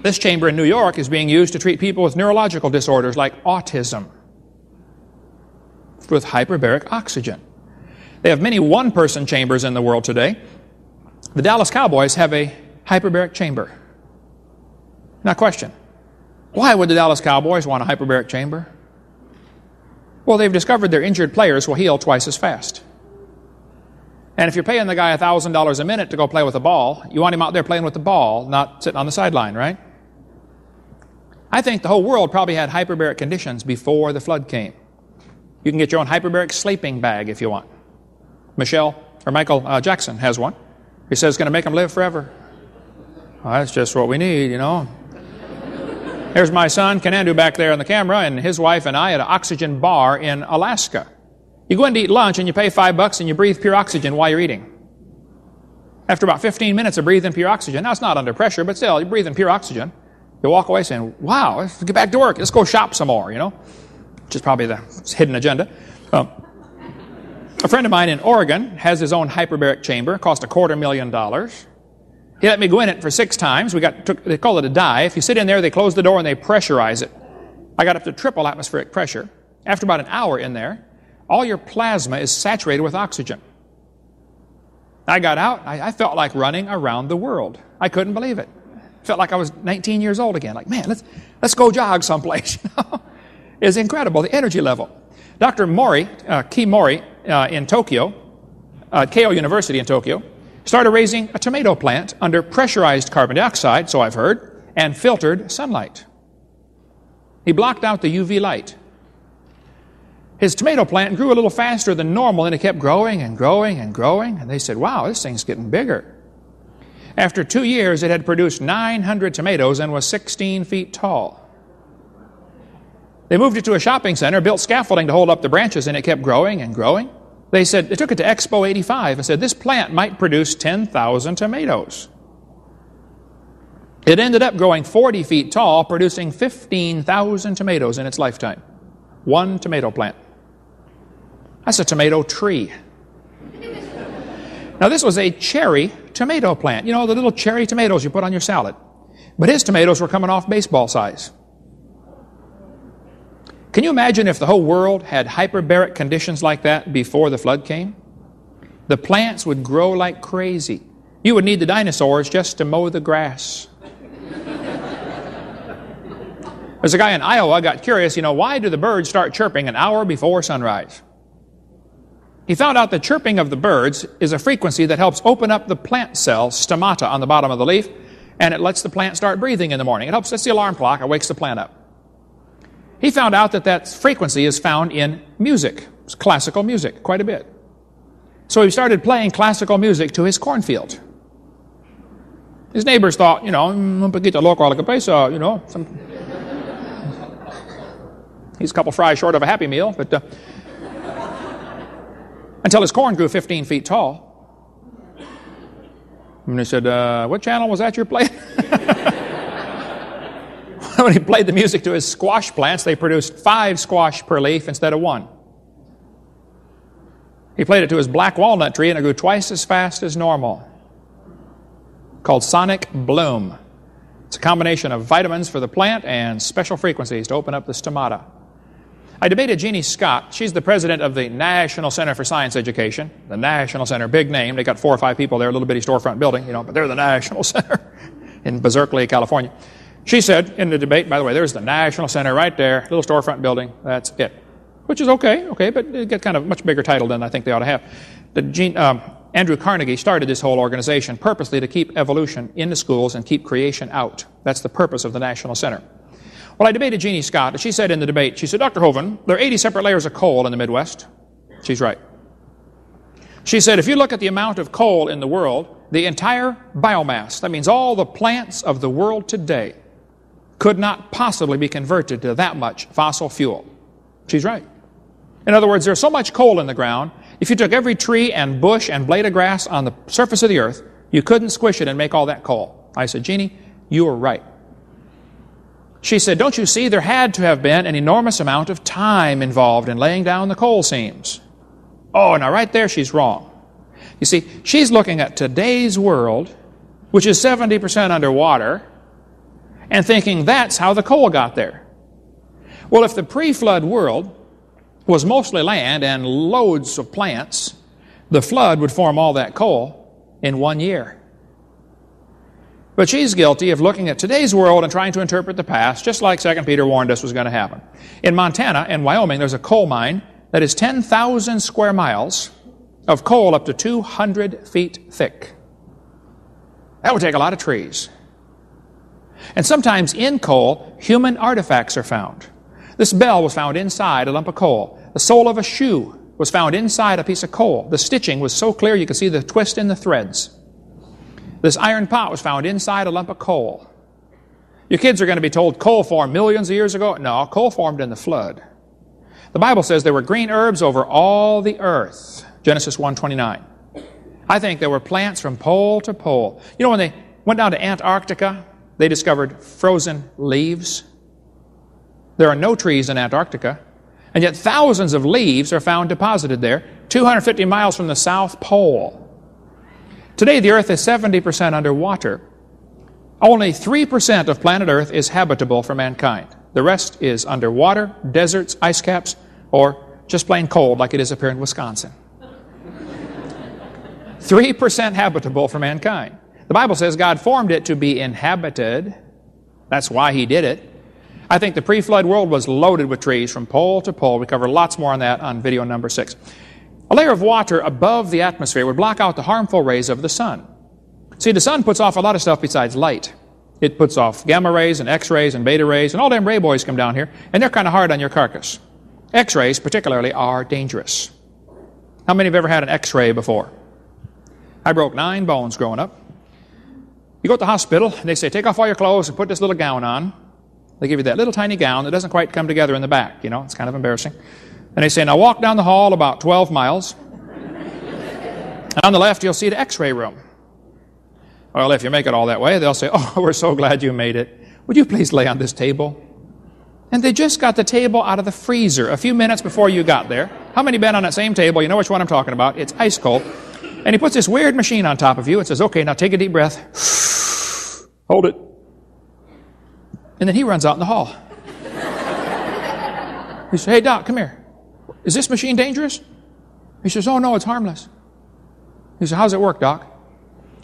This chamber in New York is being used to treat people with neurological disorders like autism with hyperbaric oxygen. They have many one-person chambers in the world today. The Dallas Cowboys have a hyperbaric chamber. Now question, why would the Dallas Cowboys want a hyperbaric chamber? Well, they've discovered their injured players will heal twice as fast. And if you're paying the guy $1,000 a minute to go play with a ball, you want him out there playing with the ball, not sitting on the sideline, right? I think the whole world probably had hyperbaric conditions before the flood came. You can get your own hyperbaric sleeping bag if you want. Michael Jackson has one. He says it's going to make him live forever. Well, that's just what we need, you know. Here's my son, Kenandu, back there on the camera, and his wife and I at an oxygen bar in Alaska. You go in to eat lunch and you pay $5 and you breathe pure oxygen while you're eating. After about 15 minutes of breathing pure oxygen, now it's not under pressure, but still, you're breathing pure oxygen. You walk away saying, wow, let's get back to work. Let's go shop some more, you know, which is probably the hidden agenda. A friend of mine in Oregon has his own hyperbaric chamber. It cost $250,000. He let me go in it for 6 times. They call it a dive. You sit in there, they close the door, and they pressurize it. I got up to triple atmospheric pressure. After about an hour in there, all your plasma is saturated with oxygen. I got out. I felt like running around the world. I couldn't believe it. Felt like I was 19 years old again. Like, man, let's go jog someplace. It's incredible, the energy level. Dr. Ki Mori in Tokyo, Keio University in Tokyo, started raising a tomato plant under pressurized carbon dioxide, so I've heard, and filtered sunlight. He blocked out the UV light. His tomato plant grew a little faster than normal, and it kept growing and growing and growing, and they said, wow, this thing's getting bigger. After 2 years, it had produced 900 tomatoes and was 16 feet tall. They moved it to a shopping center, built scaffolding to hold up the branches, and it kept growing and growing. They took it to Expo 85 and said, this plant might produce 10,000 tomatoes. It ended up growing 40 feet tall, producing 15,000 tomatoes in its lifetime. One tomato plant. That's a tomato tree. Now, this was a cherry tomato plant. You know, the little cherry tomatoes you put on your salad. But his tomatoes were coming off baseball size. Can you imagine if the whole world had hyperbaric conditions like that before the flood came? The plants would grow like crazy. You would need the dinosaurs just to mow the grass. There's a guy in Iowa got curious, why do the birds start chirping an hour before sunrise? He found out the chirping of the birds is a frequency that helps open up the plant cell stomata on the bottom of the leaf, and it lets the plant start breathing in the morning. That's the alarm clock. It wakes the plant up. He found out that frequency is found in music, classical music, quite a bit. So he started playing classical music to his cornfield. His neighbors thought, un poquito loco a la cabeza, he's a couple fries short of a Happy Meal, but until his corn grew 15 feet tall. And he said, what channel was that you're playing? When he played the music to his squash plants, they produced 5 squash per leaf instead of 1. He played it to his black walnut tree, and it grew twice as fast as normal. Called sonic bloom. It's a combination of vitamins for the plant and special frequencies to open up the stomata. I debated Jeannie Scott. She's the president of the National Center for Science Education. The National Center, big name. They got 4 or 5 people there, a little bitty storefront building, but they're the National Center in Berkeley, California. She said in the debate, by the way, there's the National Center right there, little storefront building, that's it. Which is okay, but it got kind of a much bigger title than I think they ought to have. Andrew Carnegie started this whole organization purposely to keep evolution in the schools and keep creation out. That's the purpose of the National Center. Well, I debated Jeannie Scott, and she said in the debate, she said, Dr. Hovind, there are 80 separate layers of coal in the Midwest. She's right. She said, if you look at the amount of coal in the world, the entire biomass, that means all the plants of the world today, could not possibly be converted to that much fossil fuel. She's right. In other words, there's so much coal in the ground, if you took every tree and bush and blade of grass on the surface of the earth, you couldn't squish it and make all that coal. I said, Jeannie, you were right. She said, don't you see, there had to have been an enormous amount of time involved in laying down the coal seams. Oh, now right there she's wrong. You see, she's looking at today's world, which is 70% underwater, and thinking that's how the coal got there. Well, if the pre-flood world was mostly land and loads of plants, the flood would form all that coal in 1 year. But she's guilty of looking at today's world and trying to interpret the past, just like 2 Peter warned us was going to happen. In Montana and Wyoming, there's a coal mine that is 10,000 square miles of coal up to 200 feet thick. That would take a lot of trees. And sometimes in coal, human artifacts are found. This bell was found inside a lump of coal. The sole of a shoe was found inside a piece of coal. The stitching was so clear you could see the twist in the threads. This iron pot was found inside a lump of coal. Your kids are going to be told coal formed millions of years ago. No, coal formed in the flood. The Bible says there were green herbs over all the earth. Genesis 1:29. I think there were plants from pole to pole. You know, when they went down to Antarctica, they discovered frozen leaves. There are no trees in Antarctica, and yet thousands of leaves are found deposited there, 250 miles from the South Pole. Today, the Earth is 70% underwater. Only 3% of planet Earth is habitable for mankind. The rest is underwater, deserts, ice caps, or just plain cold like it is up here in Wisconsin. 3% habitable for mankind. The Bible says God formed it to be inhabited. That's why He did it. I think the pre-flood world was loaded with trees from pole to pole. We cover lots more on that on video number 6. A layer of water above the atmosphere would block out the harmful rays of the sun. See, the sun puts off a lot of stuff besides light. It puts off gamma rays and X-rays and beta rays, and all them ray boys come down here, and they're kind of hard on your carcass. X-rays, particularly, are dangerous. How many have ever had an X-ray before? I broke 9 bones growing up. You go to the hospital, and they say, take off all your clothes and put this little gown on. They give you that little tiny gown that doesn't quite come together in the back, you know, it's kind of embarrassing. And they say, now walk down the hall about 12 miles. And on the left, you'll see the X-ray room. Well, if you make it all that way, they'll say, oh, we're so glad you made it. Would you please lay on this table? And they just got the table out of the freezer a few minutes before you got there. How many been on that same table? You know which one I'm talking about. It's ice cold. And he puts this weird machine on top of you and says, okay, now take a deep breath. Hold it. And then he runs out in the hall. He says, hey, Doc, come here. Is this machine dangerous? He says, oh, no, it's harmless. He says, how's it work, Doc?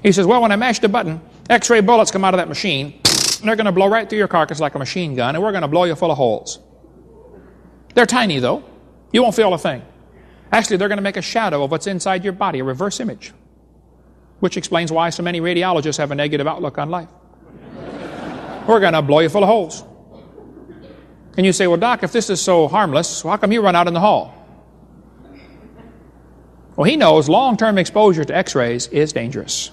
He says, well, when I mash the button, X-ray bullets come out of that machine, and they're going to blow right through your carcass like a machine gun, and we're going to blow you full of holes. They're tiny, though. You won't feel a thing. Actually, they're going to make a shadow of what's inside your body, a reverse image, which explains why so many radiologists have a negative outlook on life. We're going to blow you full of holes. And you say, well, Doc, if this is so harmless, how come you run out in the hall? Well, he knows long-term exposure to X-rays is dangerous.